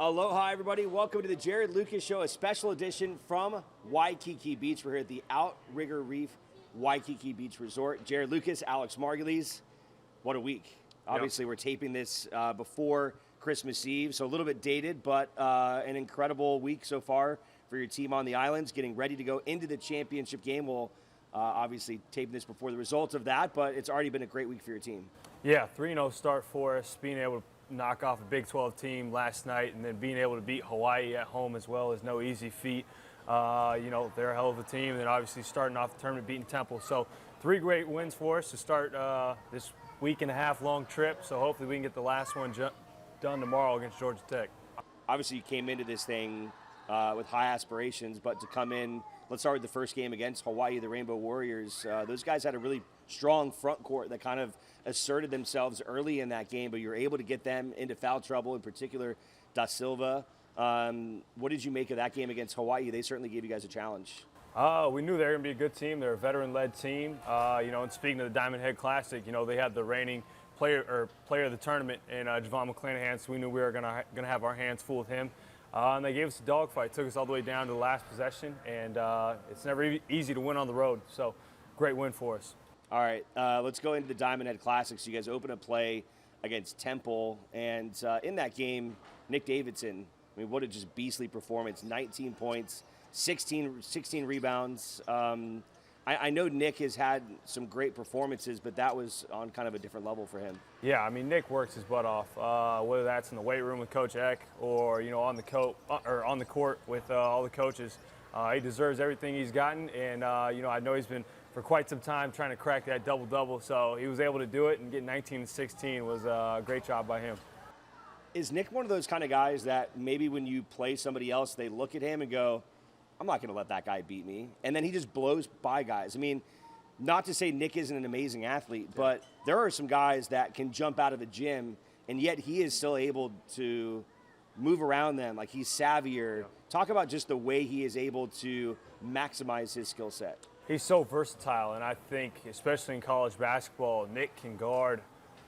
Aloha, everybody. Welcome to the Jarod Lucas Show, a special edition from Waikiki Beach. We're here at the Outrigger Reef Waikiki Beach Resort. Jarod Lucas, Alex Margulies. What a week. Obviously, We're taping this before Christmas Eve, so a little bit dated, but an incredible week so far for your team on the islands, getting ready to go into the championship game. We'll obviously tape this before the results of that, but it's already been a great week for your team. Yeah, 3-0 start for us, being able to knock off a Big 12 team last night, and then being able to beat Hawaii at home as well is no easy feat. They're a hell of a team, and then obviously starting off the tournament beating Temple. So 3 great wins for us to start this week and a half long trip. So hopefully we can get the last one done tomorrow against Georgia Tech. Obviously you came into this thing with high aspirations, but to come in, let's start with the first game against Hawaii, the Rainbow Warriors. Those guys had a really strong front court that kind of asserted themselves early in that game, but you were able to get them into foul trouble, in particular Da Silva. What did you make of that game against Hawaii? They certainly gave you guys a challenge. We knew they were going to be a good team. They're a veteran-led team. And speaking of the Diamond Head Classic, they had the reigning player of the tournament in Javon McClanahan, so we knew we were going to have our hands full with him. And they gave us a dogfight, took us all the way down to the last possession, and it's never easy to win on the road. So great win for us. All right, let's go into the Diamond Head Classic. So you guys open a play against Temple, and in that game, Nick Davidson, what a just beastly performance. 19 points, 16 rebounds. I know Nick has had some great performances, but that was on kind of a different level for him. Yeah, Nick works his butt off, whether that's in the weight room with Coach Eck or on the court with all the coaches. He deserves everything he's gotten, and I know he's been for quite some time trying to crack that double-double, so he was able to do it, and getting 19 and 16 was a great job by him. Is Nick one of those kind of guys that maybe when you play somebody else, they look at him and go, I'm not going to let that guy beat me, and then he just blows by guys? Not to say Nick isn't an amazing athlete, but there are some guys that can jump out of a gym, and yet he is still able to move around them. Like, he's savvier. Yeah. Talk about just the way he is able to maximize his skill set. He's so versatile, and I think, especially in college basketball, Nick can guard,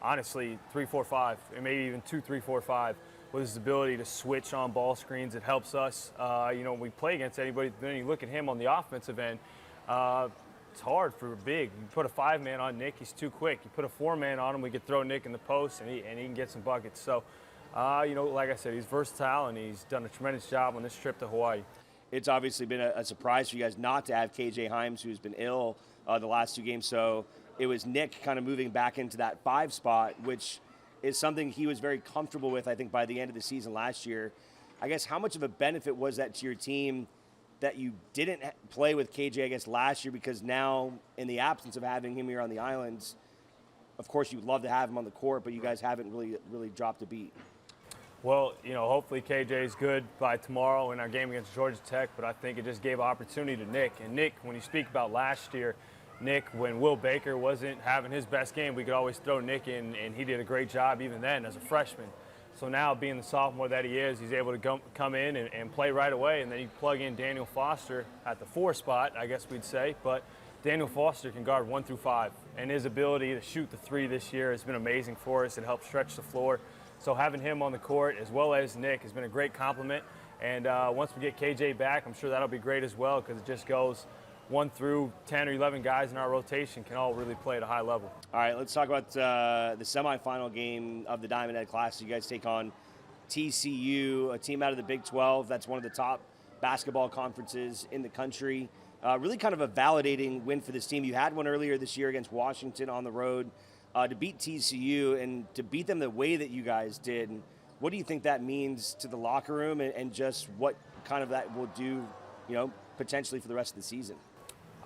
honestly, 3, 4, 5, and maybe even 2, 3, 4, 5. With his ability to switch on ball screens, it helps us. When we play against anybody, then you look at him on the offensive end, it's hard for big. You put a 5-man on Nick, he's too quick. You put a 4-man on him, we could throw Nick in the post, and he can get some buckets. So, like I said, he's versatile, and he's done a tremendous job on this trip to Hawaii. It's obviously been a surprise for you guys not to have KJ Himes, who's been ill the last 2 games. So it was Nick kind of moving back into that 5 spot, which is something he was very comfortable with, I think, by the end of the season last year. I guess how much of a benefit was that to your team that you didn't play with KJ, I guess, last year, because now in the absence of having him here on the islands, of course you'd love to have him on the court, but you guys haven't really dropped a beat. Well, hopefully KJ is good by tomorrow in our game against Georgia Tech, but I think it just gave opportunity to Nick. And Nick, when you speak about last year, Nick, when Will Baker wasn't having his best game, we could always throw Nick in, and he did a great job even then as a freshman. So now, being the sophomore that he is, he's able to come in and play right away, and then you plug in Daniel Foster at the 4 spot, I guess we'd say. But Daniel Foster can guard 1 through 5, and his ability to shoot the 3 this year has been amazing for us. It helps stretch the floor. So having him on the court as well as Nick has been a great compliment. And once we get KJ back, I'm sure that'll be great as well, because it just goes 1 through 10 or 11 guys in our rotation can all really play at a high level. All right, let's talk about the semifinal game of the Diamond Head Classic. You guys take on TCU, a team out of the Big 12. That's one of the top basketball conferences in the country. Really kind of a validating win for this team. You had one earlier this year against Washington on the road. To beat TCU and to beat them the way that you guys did, what do you think that means to the locker room and just what kind of that will do, potentially for the rest of the season?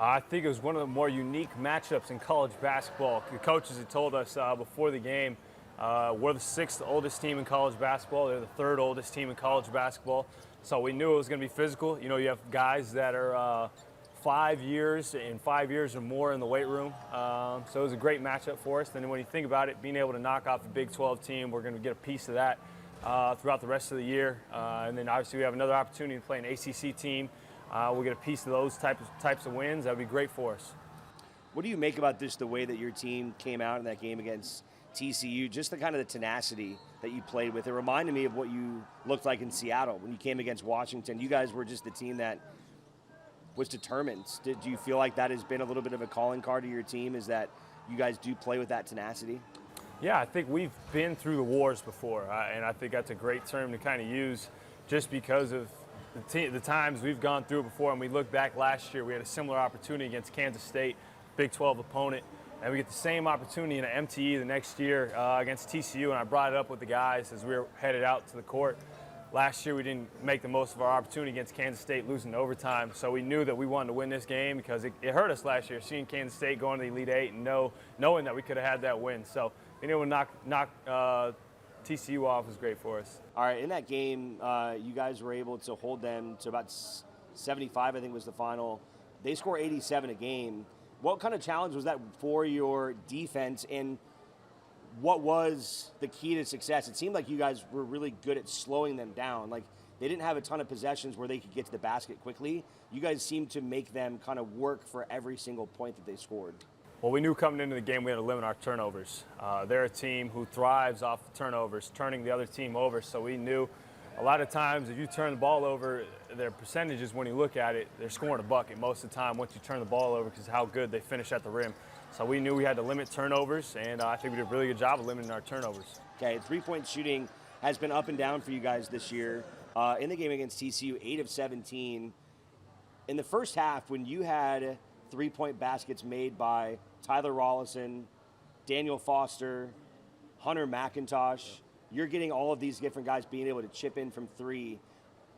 I think it was one of the more unique matchups in college basketball. The coaches had told us before the game, we're the 6th oldest team in college basketball. They're the 3rd oldest team in college basketball. So we knew it was going to be physical. You have guys that are 5 years and 5 years or more in the weight room. So it was a great matchup for us. And when you think about it, being able to knock off the Big 12 team, we're going to get a piece of that throughout the rest of the year. And then obviously we have another opportunity to play an ACC team. We'll get a piece of those types of wins. That would be great for us. What do you make about this, the way that your team came out in that game against TCU, just the kind of the tenacity that you played with. It reminded me of what you looked like in Seattle when you came against Washington. You guys were just the team that was determined. Do you feel like that has been a little bit of a calling card to your team, is that you guys do play with that tenacity? Yeah, I think we've been through the wars before, and I think that's a great term to kind of use just because of the times we've gone through it before. And we look back last year, we had a similar opportunity against Kansas State, Big 12 opponent, and we get the same opportunity in an MTE the next year against TCU, and I brought it up with the guys as we were headed out to the court. Last year we didn't make the most of our opportunity against Kansas State, losing to overtime, so we knew that we wanted to win this game because it hurt us last year, seeing Kansas State going to the Elite Eight and knowing that we could have had that win. So being able to knock TCU off was great for us. All right, in that game, you guys were able to hold them to about 75, I think was the final. They score 87 a game. What kind of challenge was that for your defense, and what was the key to success? It seemed like you guys were really good at slowing them down. Like, they didn't have a ton of possessions where they could get to the basket quickly. You guys seemed to make them kind of work for every single point that they scored. Well, we knew coming into the game we had to limit our turnovers. They're a team who thrives off of turnovers, turning the other team over. So we knew a lot of times if you turn the ball over, their percentages, when you look at it, they're scoring a bucket most of the time once you turn the ball over because of how good they finish at the rim. So we knew we had to limit turnovers, and I think we did a really good job of limiting our turnovers. Okay, three-point shooting has been up and down for you guys this year. In the game against TCU, 8 of 17. In the first half, when you had three-point baskets made by Tyler Rollison, Daniel Foster, Hunter McIntosh, you're getting all of these different guys being able to chip in from three.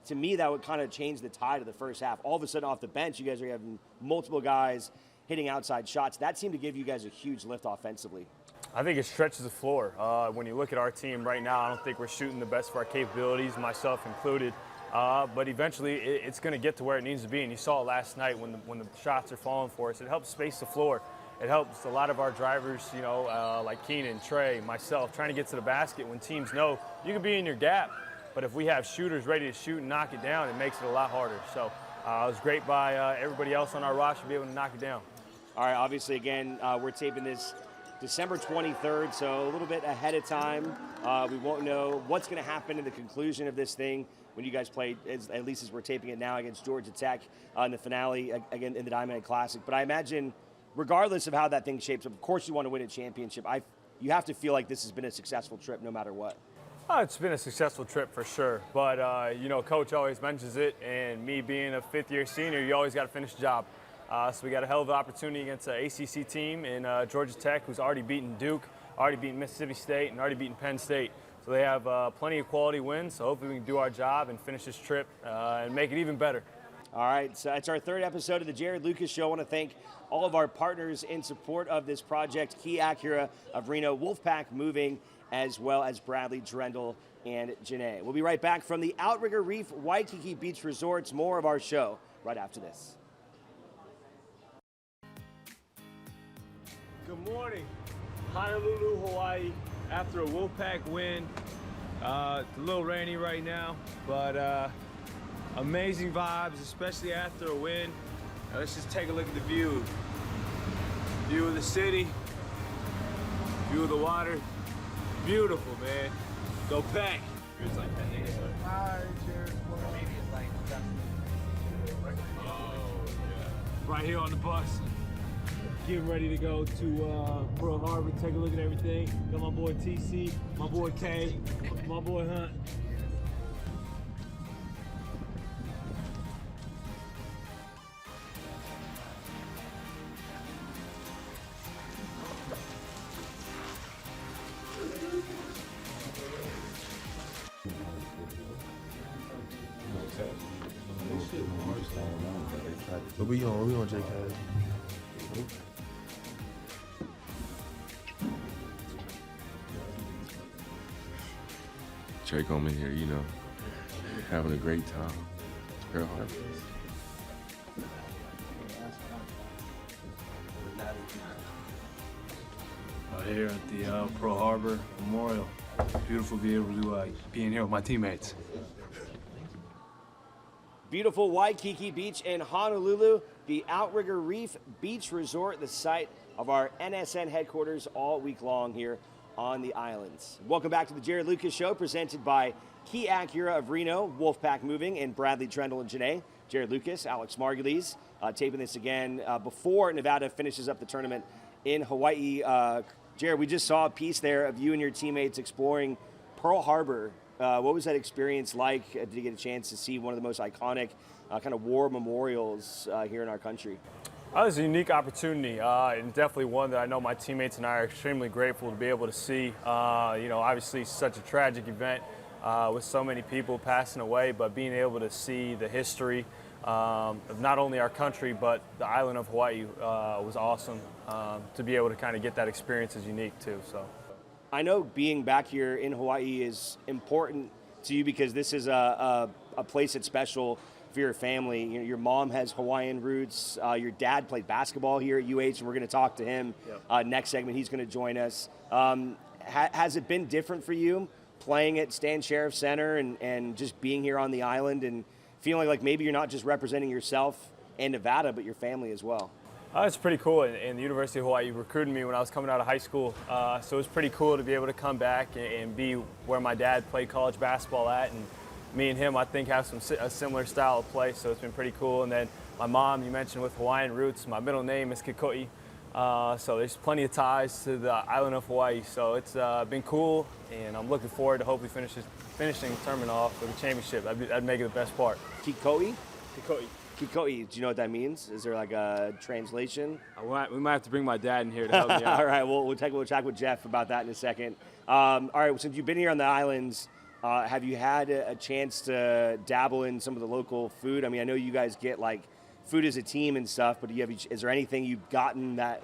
To me, that would kind of change the tide of the first half. All of a sudden, off the bench, you guys are having multiple guys hitting outside shots. That seemed to give you guys a huge lift offensively. I think it stretches the floor. When you look at our team right now, I don't think we're shooting the best of our capabilities, myself included. But eventually, it's going to get to where it needs to be. And you saw it last night when the shots are falling for us. It helps space the floor. It helps a lot of our drivers, like Keenan, Trey, myself, trying to get to the basket when teams know you can be in your gap. But if we have shooters ready to shoot and knock it down, it makes it a lot harder. So it was great by everybody else on our roster to be able to knock it down. All right, obviously, again, we're taping this December 23rd, so a little bit ahead of time. We won't know what's going to happen in the conclusion of this thing when you guys play, at least as we're taping it now, against Georgia Tech in the finale, again, in the Diamond Head Classic. But I imagine, regardless of how that thing shapes up, of course you want to win a championship. You have to feel like this has been a successful trip no matter what. It's been a successful trip for sure. But, Coach always mentions it, and me being a fifth-year senior, you always got to finish the job. So we got a hell of an opportunity against an ACC team in Georgia Tech, who's already beaten Duke, already beaten Mississippi State, and already beaten Penn State. So they have plenty of quality wins, so hopefully we can do our job and finish this trip and make it even better. All right, so it's our third episode of the Jarod Lucas Show. I want to thank all of our partners in support of this project, Key Acura of Reno, Wolfpack Moving, as well as Bradley, Drendel, and Janae. We'll be right back from the Outrigger Reef Waikiki Beach Resorts. More of our show right after this. Good morning, Honolulu, Hawaii. After a Wolfpack win, it's a little rainy right now, but amazing vibes, especially after a win. Now let's just take a look at the view. View of the city, view of the water. Beautiful, man. Go Pack. Hi, Jared. Right here on the bus. Getting ready to go to Pearl Harbor, take a look at everything. Got my boy TC, my boy K, my boy Hunt. But we on JK. Drake on me here, having a great time. Pearl Harbor. Here at the Pearl Harbor Memorial. Beautiful to be able to be in here with my teammates. Beautiful Waikiki Beach in Honolulu, the Outrigger Reef Beach Resort, the site of our NSN headquarters all week long here on the islands. Welcome back to the Jarod Lucas Show, presented by Key Acura of Reno, Wolfpack Moving, and Bradley Trendle and Janae. Jarod Lucas, Alex Margulies, taping this again before Nevada finishes up the tournament in Hawaii. Jarod, we just saw a piece there of you and your teammates exploring Pearl Harbor. What was that experience like? Did you get a chance to see one of the most iconic kind of war memorials here in our country? It was a unique opportunity, and definitely one that I know my teammates and I are extremely grateful to be able to see. Obviously such a tragic event with so many people passing away, but being able to see the history of not only our country, but the island of Hawaii was awesome. To be able to kind of get that experience is unique too. So, I know being back here in Hawaii is important to you because this is a place that's special for your family. Your mom has Hawaiian roots. Your dad played basketball here at UH, and we're going to talk to him next segment. He's going to join us. Has it been different for you playing at Stan Sheriff Center and just being here on the island and feeling like maybe you're not just representing yourself and Nevada, but your family as well? It's pretty cool, and the University of Hawaii recruited me when I was coming out of high school, so it was pretty cool to be able to come back and be where my dad played college basketball at, and me and him, I think, have a similar style of play, so it's been pretty cool. And then my mom, you mentioned, with Hawaiian roots. My middle name is Kiko'i, so there's plenty of ties to the island of Hawaii. So it's been cool, and I'm looking forward to hopefully finishing the tournament off with a championship. That'd make it the best part. Kiko'i? Kiko'i. Kiko'i, do you know what that means? Is there like a translation? We might have to bring my dad in here to help me out. All right, we'll chat with Jeff about that in a second. All right, since you've been here on the islands, have you had a chance to dabble in some of the local food? I mean, I know you guys get like food as a team and stuff, but is there anything you've gotten that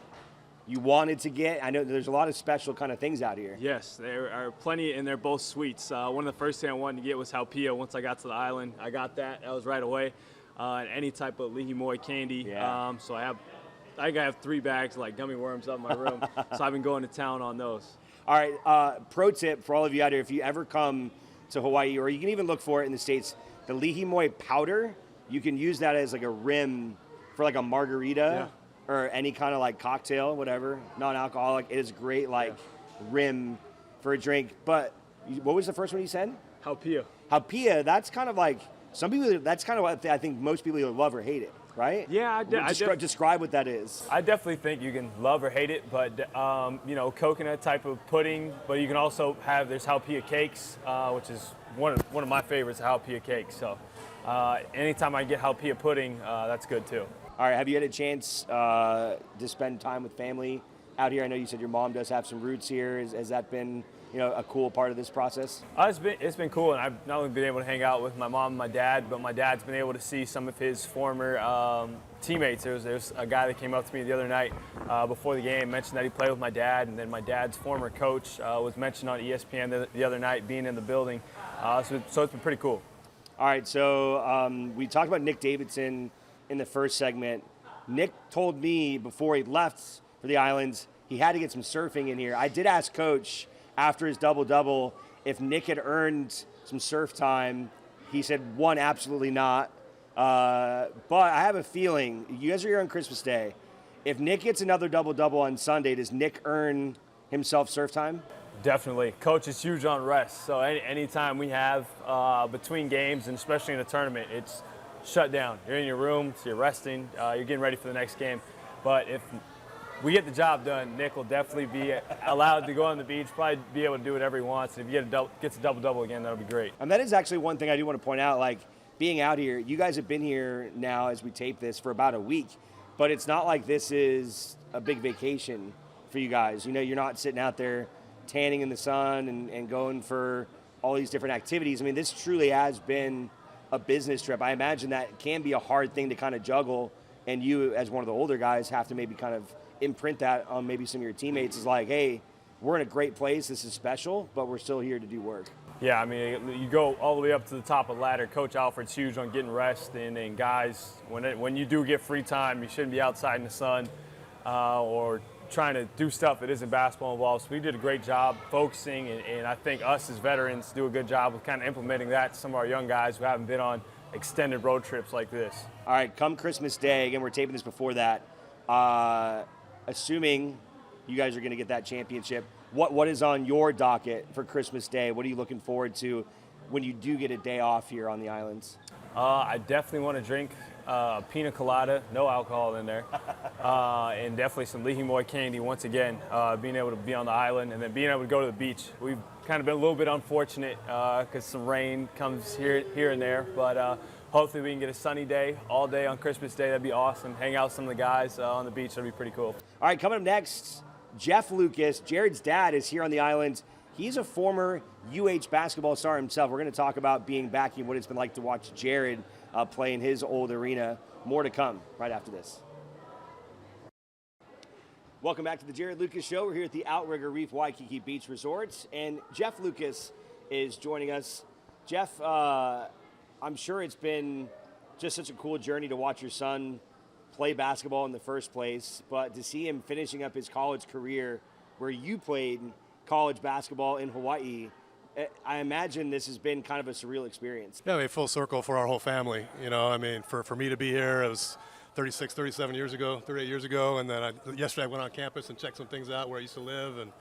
you wanted to get? I know there's a lot of special kind of things out here. Yes, there are plenty, and they're both sweets. One of the first things I wanted to get was haupia. Once I got to the island, I got that. That was right away. And any type of lihimoi candy. Yeah. So I think I have 3 bags like gummy worms up in my room. So I've been going to town on those. All right, pro tip for all of you out here, if you ever come to Hawaii, or you can even look for it in the States, the lihimoi powder, you can use that as like a rim for like a margarita or any kind of like cocktail, whatever, non-alcoholic. It is great rim for a drink. But what was the first one you said? Haupia. Haupia, that's kind of like, some people, that's kind of what I think most people either love or hate it, right? Yeah, describe what that is. I definitely think you can love or hate it, but coconut type of pudding. But you can also there's haupia cakes, which is one of my favorites, haupia cakes. So anytime I get haupia pudding, that's good too. All right, have you had a chance to spend time with family out here? I know you said your mom does have some roots here. Has that been a cool part of this process? It's been cool, and I've not only been able to hang out with my mom and my dad, but my dad's been able to see some of his former teammates. There's a guy that came up to me the other night before the game, mentioned that he played with my dad, and then my dad's former coach was mentioned on ESPN the other night being in the building. So it's been pretty cool. All right, so we talked about Nick Davidson in the first segment. Nick told me before he left for the Islands he had to get some surfing in here. I did ask Coach after his double-double if Nick had earned some surf time. He said, one, absolutely not. But I have a feeling, you guys are here on Christmas Day. If Nick gets another double-double on Sunday, does Nick earn himself surf time? Definitely. Coach is huge on rest. So anytime we have between games, and especially in a tournament, it's shut down. You're in your room, so you're resting, you're getting ready for the next game. But if we get the job done, Nick will definitely be allowed to go on the beach, probably be able to do whatever he wants. And if he gets a double-double again, that'll be great. And that is actually one thing I do want to point out, like being out here, you guys have been here now as we tape this for about a week, but it's not like this is a big vacation for you guys. You're not sitting out there tanning in the sun and going for all these different activities. I mean, this truly has been a business trip. I imagine that can be a hard thing to kind of juggle, and you as one of the older guys have to maybe kind of imprint that on maybe some of your teammates is like, hey, we're in a great place, this is special, but we're still here to do work. Yeah, I mean, you go all the way up to the top of the ladder. Coach Alfred's huge on getting rest, and guys, when you do get free time, you shouldn't be outside in the sun or trying to do stuff that isn't basketball involved. So we did a great job focusing, and I think us as veterans do a good job of kind of implementing that to some of our young guys who haven't been on extended road trips like this. All right, come Christmas Day, again, we're taping this before that, assuming you guys are going to get that championship, what is on your docket for Christmas Day? What are you looking forward to when you do get a day off here on the islands? I definitely want to drink pina colada, no alcohol in there, and definitely some Lihimoy candy once again, being able to be on the island and then being able to go to the beach. We've kind of been a little bit unfortunate because some rain comes here and there, but hopefully we can get a sunny day all day on Christmas Day. That'd be awesome. Hang out with some of the guys on the beach. That'd be pretty cool. All right, coming up next, Jeff Lucas, Jarod's dad, is here on the island. He's a former UH basketball star himself. We're going to talk about being back and what it's been like to watch Jarod play in his old arena. More to come right after this. Welcome back to the Jarod Lucas Show. We're here at the Outrigger Reef Waikiki Beach Resort, and Jeff Lucas is joining us. Jeff, I'm sure it's been just such a cool journey to watch your son play basketball in the first place, but to see him finishing up his college career where you played college basketball in Hawaii, I imagine this has been kind of a surreal experience. Yeah, I mean, full circle for our whole family. You know, I mean, for me to be here, it was 36, 37 years ago, 38 years ago, and then yesterday I went on campus and checked some things out where I used to live, and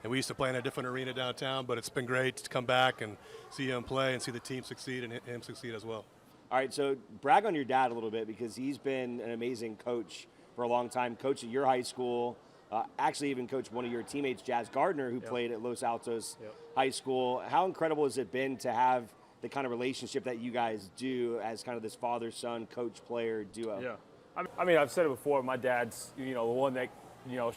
we used to play in a different arena downtown, but it's been great to come back and see him play and see the team succeed and him succeed as well. All right, so brag on your dad a little bit because he's been an amazing coach for a long time, coach at your high school, actually even coached one of your teammates, Jazz Gardner, who played at Los Altos High School. How incredible has it been to have the kind of relationship that you guys do as kind of this father-son, coach-player duo? Yeah. I mean, I've said it before, my dad's, the one that,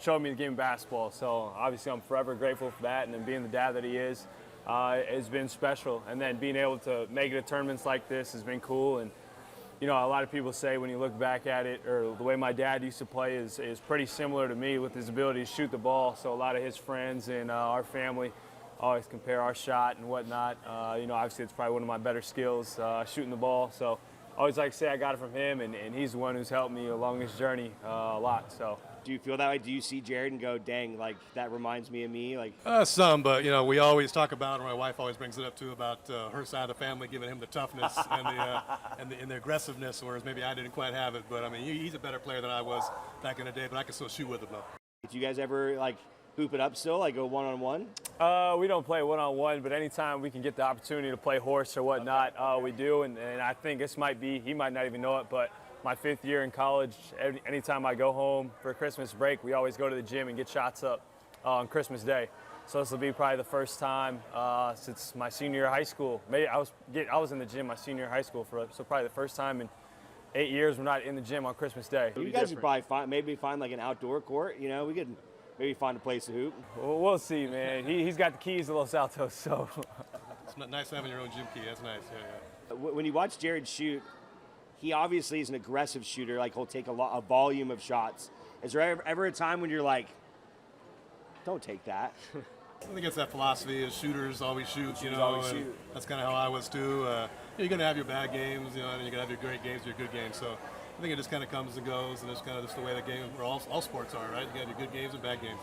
showed me the game of basketball. So obviously I'm forever grateful for that. And then being the dad that he is, has been special. And then being able to make it to tournaments like this has been cool. And, a lot of people say when you look back at it, or the way my dad used to play is pretty similar to me with his ability to shoot the ball. So a lot of his friends and our family always compare our shot and whatnot. Obviously it's probably one of my better skills, shooting the ball. So I always like to say I got it from him, and he's the one who's helped me along this journey a lot. So. Do you feel that way? Do you see Jarod and go, dang, like that reminds me of me? Like Some, but we always talk about, or my wife always brings it up too, about her side of the family giving him the toughness and the aggressiveness, whereas maybe I didn't quite have it. But I mean, he's a better player than I was back in the day, but I can still shoot with him though. Do you guys ever like hoop it up still, like go one-on-one? We don't play one-on-one, but anytime we can get the opportunity to play horse or whatnot, we do. And I think this might be, he might not even know it, but my 5th year in college, anytime I go home for Christmas break, we always go to the gym and get shots up on Christmas Day. So this will be probably the first time since my senior year of high school. Maybe I was in the gym my senior year of high school so probably the first time in 8 years we're not in the gym on Christmas Day. You guys would probably find like an outdoor court. We could maybe find a place to hoop. Well, we'll see, man. He's got the keys to Los Altos, so. It's nice having your own gym key. That's nice. Yeah. When you watch Jarod shoot, he obviously is an aggressive shooter. Like he'll take a volume of shots. Is there ever a time when you're like, don't take that? I think it's that philosophy of shooters always shoot, always shoot. That's kind of how I was too. You're going to have your bad games, and you're going to have your great games, your good games. So I think it just kind of comes and goes, and it's kind of just the way the game, where all sports are, right? You got your good games and bad games.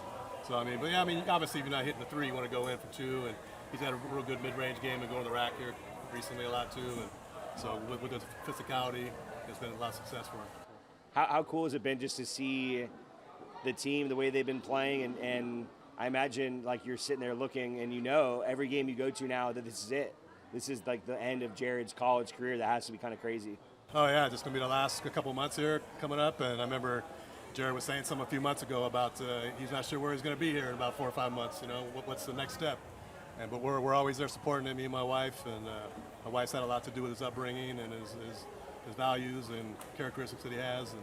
So obviously if you're not hitting the three, you want to go in for two, and he's had a real good mid-range game and going to the rack here recently a lot too. And so with the physicality, it's been a lot of success for him. How cool has it been just to see the team, the way they've been playing, and I imagine like you're sitting there looking and every game you go to now that this is it. This is like the end of Jarod's college career. That has to be kind of crazy. Oh yeah, just gonna be the last couple months here coming up, and I remember Jarod was saying something a few months ago about he's not sure where he's gonna be here in about 4 or 5 months. What's the next step? But we're always there supporting him, me and my wife, and my wife's had a lot to do with his upbringing and his values and characteristics that he has,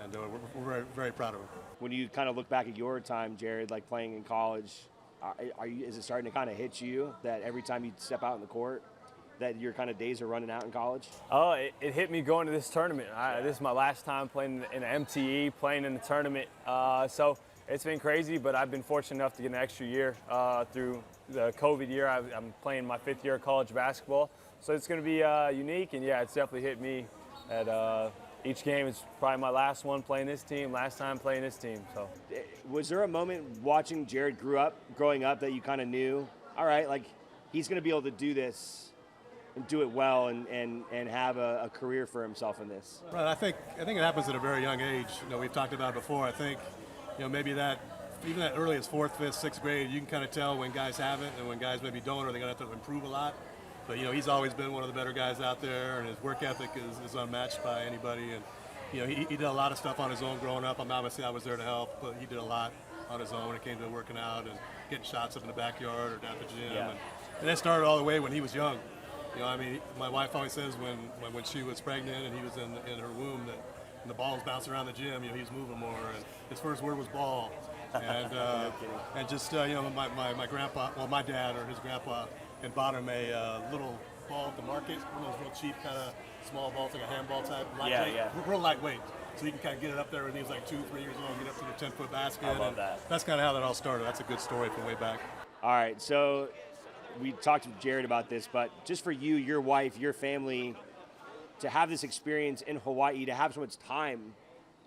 and we're very, very proud of him. When you kind of look back at your time, Jarod, like playing in college, is it starting to kind of hit you that every time you step out in the court, that your kind of days are running out in college? Oh, it hit me going to this tournament. This is my last time playing in an MTE, playing in the tournament. So it's been crazy, but I've been fortunate enough to get an extra year through the COVID year. I'm playing my 5th year of college basketball. So it's going to be unique, and yeah, it's definitely hit me at each game is probably my last one playing this team, last time playing this team. So, was there a moment watching Jarod growing up that you kind of knew, all right, like he's going to be able to do this and do it well and have a career for himself in this? Right. I think it happens at a very young age. We've talked about it before. I think maybe that even at early as 4th, 5th, 6th grade, you can kind of tell when guys haven't and when guys maybe don't, or they're going to have to improve a lot. But, he's always been one of the better guys out there, and his work ethic is unmatched by anybody. And, he did a lot of stuff on his own growing up. Obviously, I was there to help, but he did a lot on his own when it came to working out and getting shots up in the backyard or down at the gym. Yeah. And that started all the way when he was young. My wife always says when she was pregnant and he was in her womb that when the ball was bouncing around the gym, he was moving more. And his first word was ball. And and just my grandpa, well, my dad or his grandpa had bought him a little ball at the market, one of those real cheap kind of small balls, like a handball type, lightweight, real lightweight. So you can kind of get it up there when he was like 2, 3 years old, get up to the 10-foot basket. I love that. That's kind of how that all started. That's a good story from way back. All right, so we talked to Jarod about this, but just for you, your wife, your family, to have this experience in Hawaii, to have so much time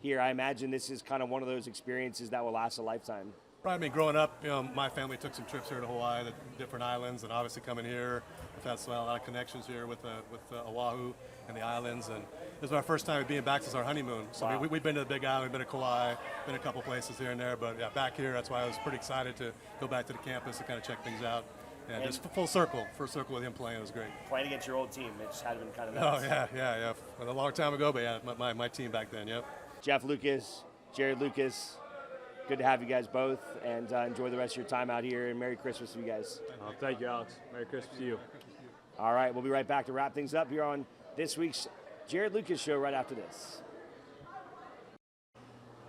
here, I imagine this is kind of one of those experiences that will last a lifetime. Right, I mean, growing up, my family took some trips here to Hawaii, the different islands, and obviously coming here, we've had a lot of connections here with Oahu and the islands, and this is our first time being back since our honeymoon. So wow. we've been to the Big Island, we've been to Kauai, been a couple places here and there, but yeah, back here, that's why I was pretty excited to go back to the campus and kind of check things out. And just full circle with him playing, it was great. Playing against your old team, it just had been kind of nuts. nuts. Oh, yeah. A long time ago, but yeah, my team back then, yep. Jeff Lucas, Jarod Lucas, good to have you guys both, and enjoy the rest of your time out here, and Merry Christmas to you guys. Thank you, Alex. Merry Christmas to you. All right, we'll be right back to wrap things up here on this week's Jarod Lucas Show right after this.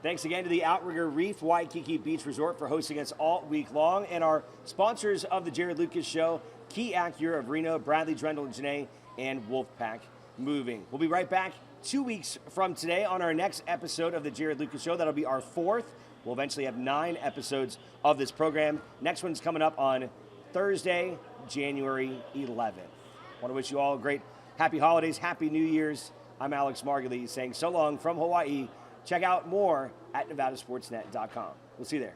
Thanks again to the Outrigger Reef Waikiki Beach Resort for hosting us all week long, and our sponsors of the Jarod Lucas Show, Key Acura of Reno, Bradley, Drendel, and Janae, and Wolfpack Moving. We'll be right back 2 weeks from today on our next episode of the Jarod Lucas Show. That'll be our 4th. We'll eventually have 9 episodes of this program. Next one's coming up on Thursday, January 11th. I want to wish you all a great happy holidays, happy New Year's. I'm Alex Margulies saying so long from Hawaii. Check out more at nevadasportsnet.com. We'll see you there.